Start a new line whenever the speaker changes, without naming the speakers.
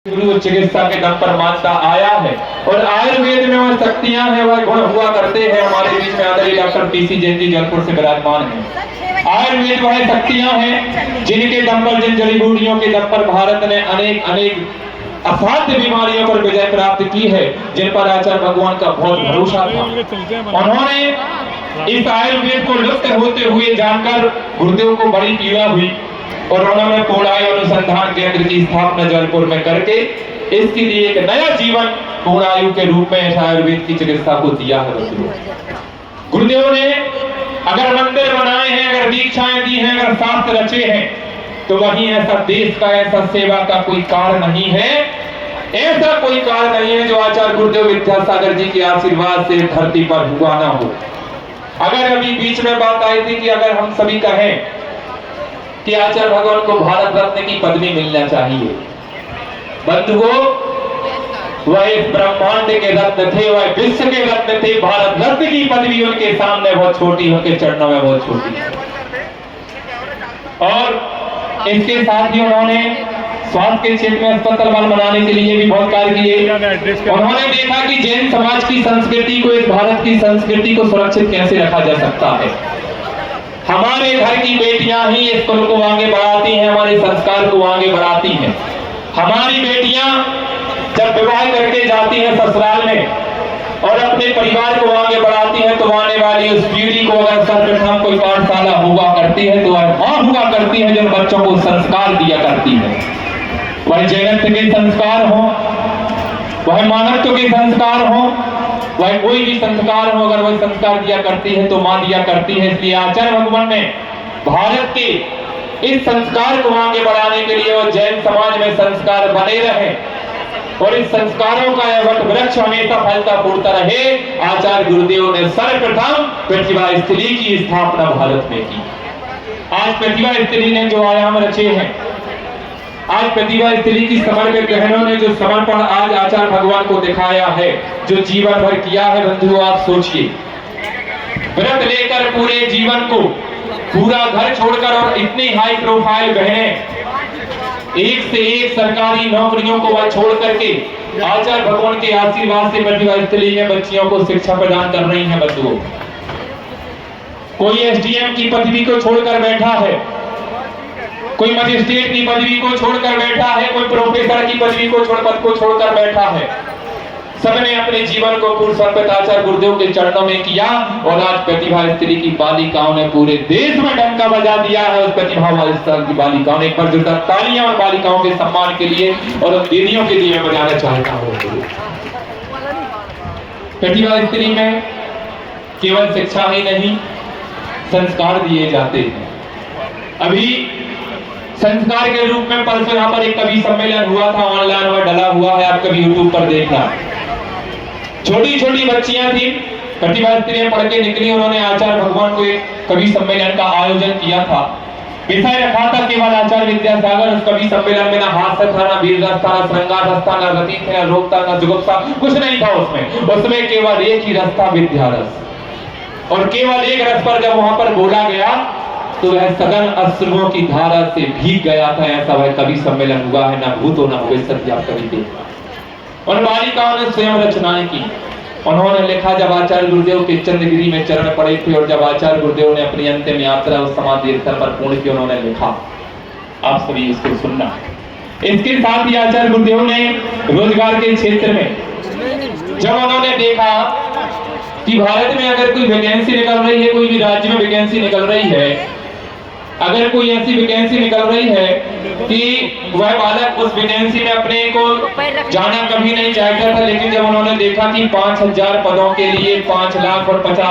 गुरु चिकित्सा के दम पर मानता आया है और आयुर्वेद में वह शक्तियां हैं, वह गुण हुआ करते हैं। हमारे बीच में आदरणीय डॉक्टर पीसी जैन जी जयपुर से विराजमान हैं। आयुर्वेद वह शक्तियां हैं जिनके दम पर, जिन जड़ी बूटियों के दम पर भारत ने अनेक असाध्य बीमारियों पर विजय प्राप्त की है, जिन पर आचार्य भगवान का बहुत भरोसा था। उन्होंने इस आयुर्वेद को लुप्त होते हुए जानकर गुरुदेव को बड़ी पीड़ा हुई और उन्होंने पूर्णायु अनुसंधान केंद्र की स्थापना जयपुर में करके इसके लिए एक नया जीवन पूर्णायु के रूप में आयुर्वेद की चिकित्सा को दिया है। गुरुदेव ने अगर मंदिर बनाए हैं, अगर दीक्षाएं दी हैं, अगर शास्त्र रचे हैं, तो वहीं ऐसा देश का, ऐसा सेवा का कोई कार्य नहीं है, ऐसा कोई कार्य नहीं है जो आचार्य गुरुदेव विद्यासागर जी के आशीर्वाद से धरती पर हुआ ना हो। अगर अभी बीच में बात आई थी कि अगर हम सभी कहें कि आचार्य भगवान को भारत रत्न की पदवी मिलना चाहिए, बंधुओं, वह इस ब्रह्मांड के रत्न थे, वह विश्व के रत्न थे। भारत रत्न की पदवी उनके सामने बहुत छोटी, उनके चरणों में बहुत छोटी। और इसके साथ ही उन्होंने स्वास्थ्य के क्षेत्र में अस्पताल बनाने के लिए भी बहुत कार्य किए। उन्होंने देखा कि जैन समाज की संस्कृति को, इस भारत की संस्कृति को सुरक्षित कैसे रखा जा सकता है। हमारे घर की बेटियां ही इस कुल को आगे बढ़ाती हैं, हमारे संस्कार को आगे बढ़ाती हैं। हमारी बेटियां जब विवाह करके जाती हैं ससुराल में और अपने परिवार को आगे बढ़ाती हैं, तो आने वाली उस पीढ़ी को अगर सर्वप्रथम कोई पाठशाला हुआ करती है तो वह मां हुआ करती है, जो बच्चों को संस्कार दिया करती है। वह जैनत्व के संस्कार हो, वह मानवत्व के संस्कार हो, वह कोई भी संस्कार हो, अगर वह संस्कार दिया करती है तो मां दिया करती है। इसलिए आचार्य भगवान ने भारत के इस संस्कार को आगे बढ़ाने के लिए और जैन समाज में संस्कार बने रहे और इस संस्कारों का यह वट वृक्ष हमेशा फलता फूलता रहे, आचार्य गुरुदेव ने सर्वप्रथम प्रतिभा स्थली की स्थापना भारत में की। आज प्रतिभा स्थली ने जो आयाम रचे हैं, आज प्रतिभा स्थली की समर्पित बहनों ने जो समर्पण आज आचार्य भगवान को दिखाया है, जो जीवन भर किया है, बंधुओं आप सोचिए, व्रत लेकर पूरे जीवन को, पूरा घर छोड़कर, और इतनी हाई प्रोफाइल बहनें एक से एक सरकारी नौकरियों को वह छोड़ करके आचार्य भगवान के आशीर्वाद से प्रतिभा स्थली में बच्चियों को शिक्षा प्रदान कर रही हैं। बंधुओं, कोई एसडीएम की पदवी को छोड़कर बैठा है, कोई मजिस्ट्रेट की पदवी को छोड़कर बैठा है, कोई प्रोफेसर की पदवी को छोड़कर बैठा है। सबने अपने जीवन को पूर्ण समर्पित आचार्य गुरुदेव के चरणों में किया और आज प्रतिभा स्थली की बालिकाओं ने पूरे देश में डंका बजा दिया है। उस प्रतिभा स्थली की बालिकाओं ने एक बार जोरदार तालियां और बालिकाओं के सम्मान के लिए और उन दीदियों के लिए मैं बजाना चाहता हूँ। प्रतिभा स्थली में केवल शिक्षा ही नहीं, संस्कार दिए जाते हैं। अभी संस्कार के रूप में परसों यहाँ पर एक कवि सम्मेलन हुआ था, ऑनलाइन वह डला हुआ है, आप कभी यूट्यूब पर देखना। छोटी छोटी बच्चियां थी, प्रतिभा स्थली पढ़ के निकली, उन्होंने आचार्य भगवान को एक कवि सम्मेलन का आयोजन किया था। विषय रखा था केवल आचार्य विद्यासागर। उस कवि सम्मेलन में ना हास्य था, ना वीर रस था, ना श्रृंगार रस था, ना रति थे, ना रोग था, ना जुगुप्सा, कुछ नहीं था उसमें केवल एक ही रस था, विद्या रस। और केवल एक रस पर जब वहां पर बोला गया तो वह सघन अश्रुओं की धारा से भीग गया था। ऐसा वह कवि सम्मेलन हुआ है, ना भूतो ना भविष्य आप कवि थे। और बालिकाओं ने स्वयं रचनाएं की। उन्होंने लिखा, जब आचार्य गुरुदेव के चंद्रगिरी में चरण पड़े थे और जब आचार्य गुरुदेव ने अपनी अंतिम यात्रा उस समाधि स्थल पर पूर्ण की, उन्होंने लिखा, आप सभी इसको सुनना। इसके साथ ही आचार्य गुरुदेव ने रोजगार के क्षेत्र में जब उन्होंने देखा कि भारत में अगर कोई वैकेंसी निकल रही है, कोई भी राज्य में वैकेंसी निकल रही है, अगर कोई ऐसी वैकेंसी निकल रही है कि वह बालक उस वैकेंसी में अपने को जाना कभी नहीं चाहता था, लेकिन जब उन्होंने देखा कि 5000 पदों के लिए 5 लाख और 50